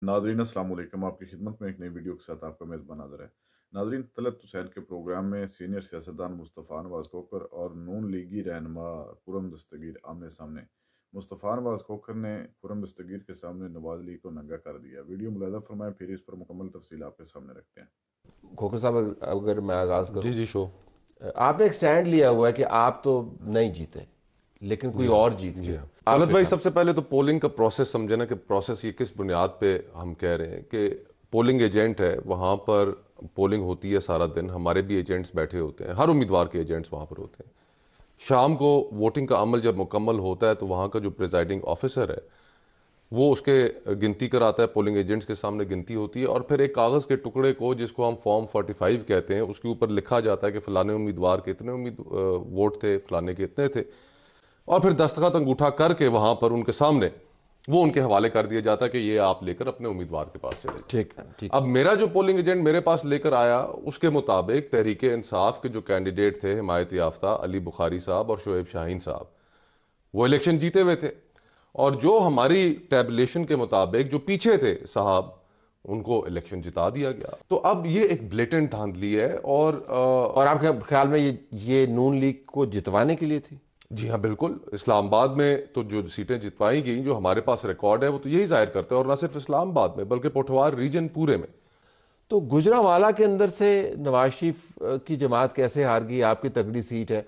Nadreen अस्सलाम वालेकुम। आपकी खिदमत में एक नई वीडियो के साथ आपका मेज़बान नादर है। नादरीन, तलत हुसैन के प्रोग्राम में सीनियर सियासतदान मुस्तफ़ा नवाज़ खोखर और नून लीगी रहनुमा खुर्रम दस्तगीर आमने सामने। मुस्तफ़ा नवाज़ खोखर ने खुर्रम दस्तगीर के सामने नवाज लीग को नंगा कर दिया। वीडियो मुलाज़ा फरमाएं, फिर इस पर मुकम्मल तफसील आपके सामने रखते हैं। खोखर साहब, अगर मैं आगाज़ जी करूं, जी शो। आपने एक स्टैंड लिया हुआ है कि आप तो नहीं जीते लेकिन कोई जी हाँ, और जीत जी गया। हाँ। आप तलत भाई, क्या सबसे पहले तो पोलिंग का प्रोसेस समझे ना कि प्रोसेस ये किस बुनियाद पे हम कह रहे हैं कि पोलिंग एजेंट है, वहाँ पर पोलिंग होती है सारा दिन, हमारे भी एजेंट्स बैठे होते हैं, हर उम्मीदवार के एजेंट्स वहाँ पर होते हैं। शाम को वोटिंग का अमल जब मुकम्मल होता है तो वहाँ का जो प्रिजाइडिंग ऑफिसर है वो उसके गिनती कराता है, पोलिंग एजेंट्स के सामने गिनती होती है और फिर एक कागज़ के टुकड़े को, जिसको हम फॉर्म 45 कहते हैं, उसके ऊपर लिखा जाता है कि फ़लाने उम्मीदवार के इतने वोट थे, फ़लाने के इतने थे, और फिर दस्तखत अंगूठा करके वहाँ पर उनके सामने वो उनके हवाले कर दिया जाता है कि ये आप लेकर अपने उम्मीदवार के पास चले जाएं। ठीक ठीक। अब मेरा जो पोलिंग एजेंट मेरे पास लेकर आया, उसके मुताबिक तहरीक इंसाफ के जो कैंडिडेट थे, हिमायत याफ्ता अली बुखारी साहब और शोएब शाहीन साहब, वो इलेक्शन जीते हुए थे, और जो हमारी टैबुलेशन के मुताबिक जो पीछे थे साहब, उनको इलेक्शन जिता दिया गया। तो अब ये एक ब्लेटेंट धांधली है। और आपके ख्याल में ये नून लीग को जितवाने के लिए थी? जी हाँ, बिल्कुल। इस्लामाबाद में तो जो सीटें जितवाई गई, जो हमारे पास रिकॉर्ड है, वो तो यही जाहिर करता है, और ना सिर्फ इस्लामाबाद में बल्कि पोठवार रीजन पूरे में। तो गुजरांवाला के अंदर से नवाज शरीफ की जमात कैसे हार गई? आपकी तगड़ी सीट है।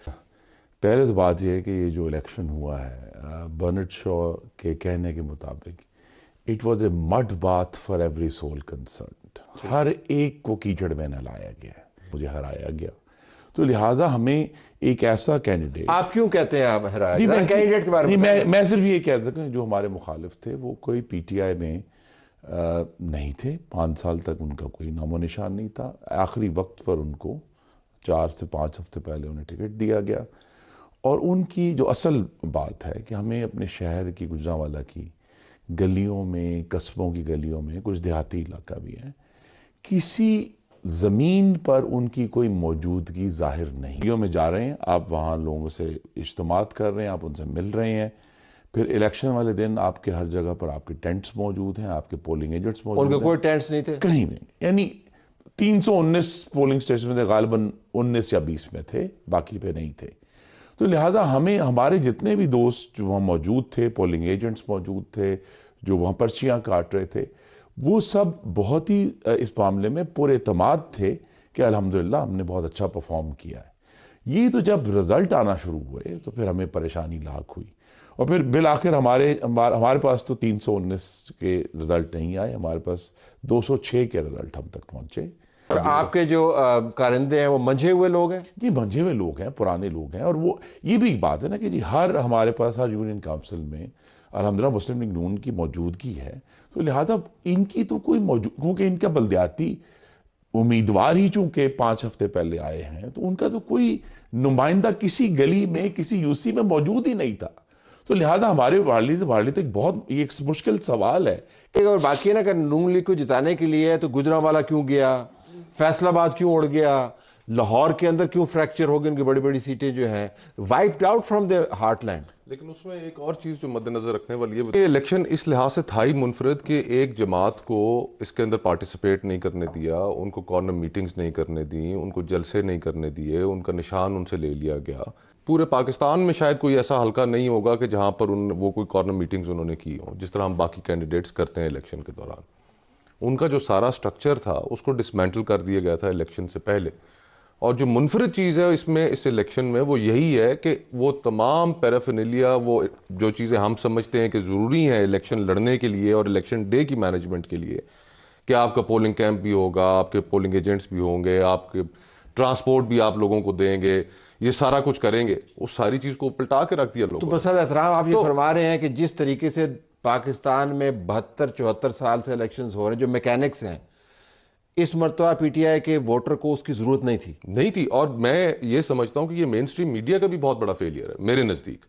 पहले तो बात यह है कि ये जो इलेक्शन हुआ है, बर्नार्ड शॉ के कहने के मुताबिक it was a mud bath for every soul concerned. हर एक को कीचड़ में नहलाया गया, मुझे हराया गया। तो लिहाजा हमें एक ऐसा कैंडिडेट। आप क्यों कहते हैं आप हराया जी, गया? कैंडिडेट के बारे में मैं सिर्फ ये कह सकता हूँ, जो हमारे मुखालिफ थे वो कोई पीटीआई में नहीं थे। 5 साल तक उनका कोई नामो निशान नहीं था। आखिरी वक्त पर उनको 4 से 5 हफ्ते पहले उन्हें टिकट दिया गया। और उनकी जो असल बात है कि हमें अपने शहर की, गुजरांवाला की गलियों में, कस्बों की गलियों में, कुछ देहाती इलाका भी है, किसी ज़मीन पर उनकी कोई मौजूदगी जाहिर नहीं। गलियों में जा रहे हैं आप, वहाँ लोगों से इज्तिमात कर रहे हैं, आप उनसे मिल रहे हैं, फिर इलेक्शन वाले दिन आपके हर जगह पर आपके टेंट्स मौजूद हैं, आपके पोलिंग एजेंट्स मौजूद हैं। उनके कोई टेंट्स नहीं थे कहीं नहीं। यानी 319 पोलिंग स्टेशन में थे, गालिबन 19 या 20 में थे, बाकी पे नहीं थे। तो लिहाजा हमें, हमारे जितने भी दोस्त जो वहाँ मौजूद थे, पोलिंग एजेंट्स मौजूद थे, जो वहाँ पर्चियाँ काट रहे थे, वो सब बहुत ही इस मामले में पूरे एतमाद थे कि अल्हम्दुलिल्लाह हमने बहुत अच्छा परफॉर्म किया है। ये तो जब रिज़ल्ट आना शुरू हुए तो फिर हमें परेशानी लाक हुई, और फिर बिल आखिर हमारे पास तो 319 के रिज़ल्ट नहीं आए, हमारे पास 206 के रिज़ल्ट हम तक पहुँचे। और आपके जो कारिंदे हैं वो मंझे हुए लोग हैं? जी, मंझे हुए लोग हैं, पुराने लोग हैं। और वो ये भी एक बात है ना कि जी हमारे पास हर यूनियन काउंसिल में अल्हम्दुलिल्लाह मुस्लिम लीग नून की मौजूदगी है। तो लिहाजा इनकी तो कोई मौजूद, क्योंकि इनका बलदियाती उम्मीदवार ही चूंकि 5 हफ्ते पहले आए हैं, तो उनका तो कोई नुमाइंदा किसी गली में, किसी यूसी में मौजूद ही नहीं था। तो लिहाजा हमारे वाली तो एक बहुत एक मुश्किल सवाल है। और बाकी है ना कि नून लीग को जिताने के लिए तो गुजरांवाला क्यों गया, फैसलाबाद क्यों उड़ गया, लाहौर के अंदर क्यों फ्रैक्चर हो गए, उनकी बड़ी बड़ी सीटें जो हैं wiped out from the heartland. लेकिन उसमें एक और चीज़ जो मद्देनजर रखने वाली है, ये इलेक्शन इस लिहाज से था ही मुनफरद कि एक जमात को इसके अंदर पार्टिसिपेट नहीं करने दिया, उनको कॉर्नर मीटिंग्स नहीं करने दी, उनको जलसे नहीं करने दिए, उनका निशान उनसे ले लिया गया। पूरे पाकिस्तान में शायद कोई ऐसा हल्का नहीं होगा कि जहाँ पर वो कोई कॉर्नर मीटिंग्स उन्होंने की हों, जिस तरह हम बाकी कैंडिडेट्स करते हैं इलेक्शन के दौरान। उनका जो सारा स्ट्रक्चर था उसको डिसमेंटल कर दिया गया था इलेक्शन से पहले। और जो मुनफरद चीज़ है इसमें, इस इलेक्शन में, वो यही है कि वो तमाम पैराफिनेलिया, वो जो चीज़ें हम समझते हैं कि ज़रूरी हैं इलेक्शन लड़ने के लिए और इलेक्शन डे की मैनेजमेंट के लिए, कि आपका पोलिंग कैंप भी होगा, आपके पोलिंग एजेंट्स भी होंगे, आपके ट्रांसपोर्ट भी आप लोगों को देंगे, ये सारा कुछ करेंगे, उस सारी चीज़ को पलटा के रख दिया लोगों तो ने। बसद एहतराम, आप ये फरमा रहे हैं कि जिस तरीके से पाकिस्तान में 72-74 साल से इलेक्शंस हो रहे हैं, जो मैकेनिक्स हैं, इस मरतबा पीटीआई के वोटर को उसकी जरूरत नहीं थी। और मैं ये समझता हूं कि ये मेन स्ट्रीम मीडिया का भी बहुत बड़ा फेलियर है मेरे नज़दीक।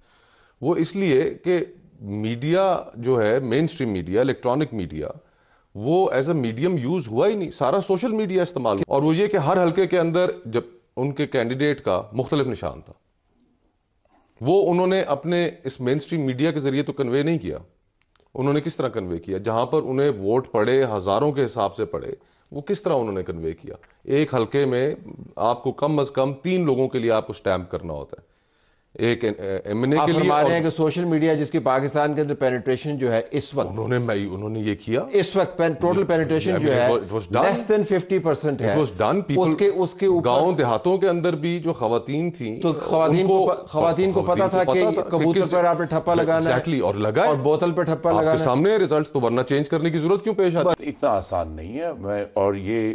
वो इसलिए कि मीडिया जो है, main stream media, electronic media, वो एज अ मीडियम यूज हुआ ही नहीं, सारा सोशल मीडिया इस्तेमाल हुआ। और वो ये कि हर हल्के के अंदर जब उनके कैंडिडेट का मुख्तलिफ निशान था, वो उन्होंने अपने इस मेन स्ट्रीम मीडिया के जरिए तो कन्वे नहीं किया। انہوں نے کس طرح کنوے کیا؟ جہاں پر انہیں ووٹ پڑے ہزاروں کے حساب سے پڑے، وہ کس طرح انہوں نے کنوے کیا؟ ایک حلقے میں آپ کو کم از کم 3 لوگوں کے لیے آپ کو سٹیمپ کرنا ہوتا ہے، ایک ایم این اے آپ کے لیے، فرما اور رہے ہیں کہ سوشل میڈیا جس کی پاکستان کے اندر پینیٹریشن جو ہے اس وقت انہوں نے یہ کیا، اس وقت ٹوٹل پینیٹریشن جو ہے لیس دین 50% ہے. It was done. People اس کے اوپر گاؤں دیہاتوں کے اندر بھی جو خواتین تھیں، تو خواتین کو پتا تھا کہ کبوتر پر آپ نے ٹھپا لگانا ہے ایگزیکٹلی، اور لگائے، اور بوتل پہ ٹھپا آپ کے لگانا ہے. سامنے ریزلٹس، تو ورنہ چینج کرنے کی ضرورت کیوں پیش آتی؟ اتنا آسان نہیں ہے. اور یہ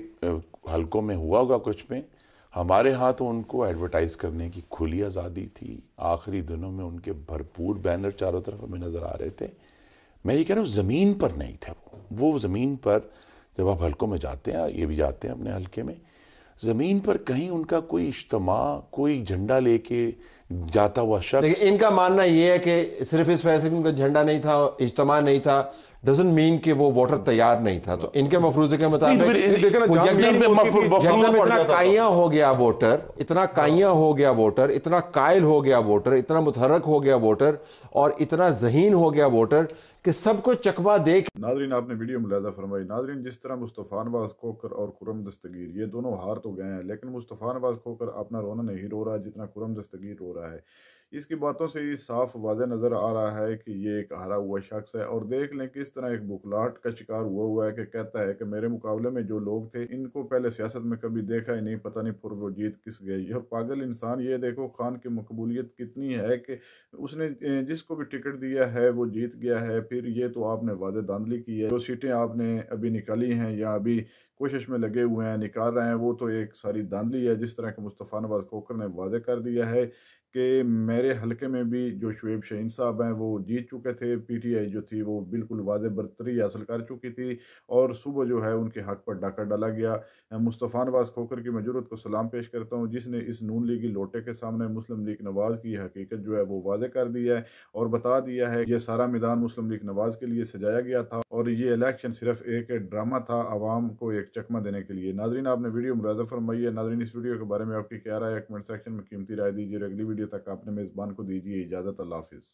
حلقوں میں ہوا ہوگا کچھ میں، ہمارے ہاں تو ان کو ایڈورٹائز کرنے کی کھلی آزادی تھی. آخری دنوں میں ان کے بھرپور بینر چاروں طرف ہمیں نظر آ رہے تھے. میں یہ کہہ رہا ہوں زمین پر نہیں تھے وہ زمین پر جب آپ حلقوں میں جاتے ہیں، یہ بھی جاتے ہیں اپنے حلقے میں، زمین پر کہیں ان کا کوئی اجتماع، کوئی جھنڈا لے کے جاتا ہوا شخص. لیکن ان کا ماننا یہ ہے کہ صرف اس وجہ سے ان کا جھنڈا نہیں تھا، اجتماع نہیں تھا، ڈزنٹ مین کہ وہ ووٹر تیار نہیں تھا. تو ان کے مفروضے کے مطابق یکدم اتنا کائیاں ہو گیا ووٹر، اتنا کائیاں ہو گیا ووٹر، اتنا قائل ہو گیا ووٹر، اتنا متحرک ہو گیا ووٹر، اور اتنا ذہین ہو گیا ووٹر کہ سب کو چکما دے کے. ناظرین آپ نے ویڈیو ملاحظہ فرمائی. ناظرین جس طرح مصطفیٰ نواز کھوکھر اور خرم دستگیر یہ دونوں ہار تو گئے ہیں، لیکن مصطفیٰ نواز کھوکھر اپنا رونا نہیں رو رہا جتنا خرم دستگیر رو رہا ہے. اس کی باتوں سے یہ صاف واضح نظر آ رہا ہے کہ یہ ایک ہارا ہوا شخص ہے. اور دیکھ لیں کس طرح ایک بکلاہٹ کا شکار ہوا ہے کہ کہتا ہے کہ میرے مقابلے میں جو لوگ تھے ان کو پہلے سیاست میں کبھی دیکھا ہی نہیں، پتہ نہیں پھر وہ جیت کس گئی. یہ پاگل انسان، یہ دیکھو خان کی مقبولیت کتنی ہے کہ اس نے جس کو بھی ٹکٹ دیا ہے وہ جیت گیا ہے. پھر یہ تو آپ نے واضح دھاندلی کی ہے. جو سیٹیں آپ نے ابھی نکالی ہیں یا ابھی کوشش میں لگے ہوئے ہیں نکال رہے ہیں، وہ تو ایک ساری دھاندلی ہے. جس طرح کہ مصطفیٰ نواز کھوکھر نے واضح کر دیا ہے کہ میرے حلقے میں بھی جو شعیب شاہین صاحب ہیں وہ جیت چکے تھے. پی ٹی آئی جو تھی وہ بالکل واضح برتری حاصل کر چکی تھی، اور صبح جو ہے ان کے حق پر ڈاکہ ڈالا گیا. مصطفیٰ نواز کھوکھر کی میں جرأت کو سلام پیش کرتا ہوں جس نے اس نون لیگی لوٹے کے سامنے مسلم لیگ نواز کی حقیقت جو ہے وہ واضح کر دی ہے اور بتا دیا ہے یہ سارا میدان مسلم لیگ نواز کے لیے سجایا گیا تھا اور یہ الیکشن صرف ایک ڈرامہ تھا عوام کو ایک چکمہ دینے کے لیے. ناظرین آپ نے ویڈیو ملاحظہ فرمائی ہے. ناظرین اس ویڈیو کے بارے میں آپ کی کیا رائے ہے؟ کمنٹ سیکشن میں قیمتی رائے دیجیے. اگلی ویڈیو تک آپ نے میزبان کو دیجیے اجازت. اللہ حافظ.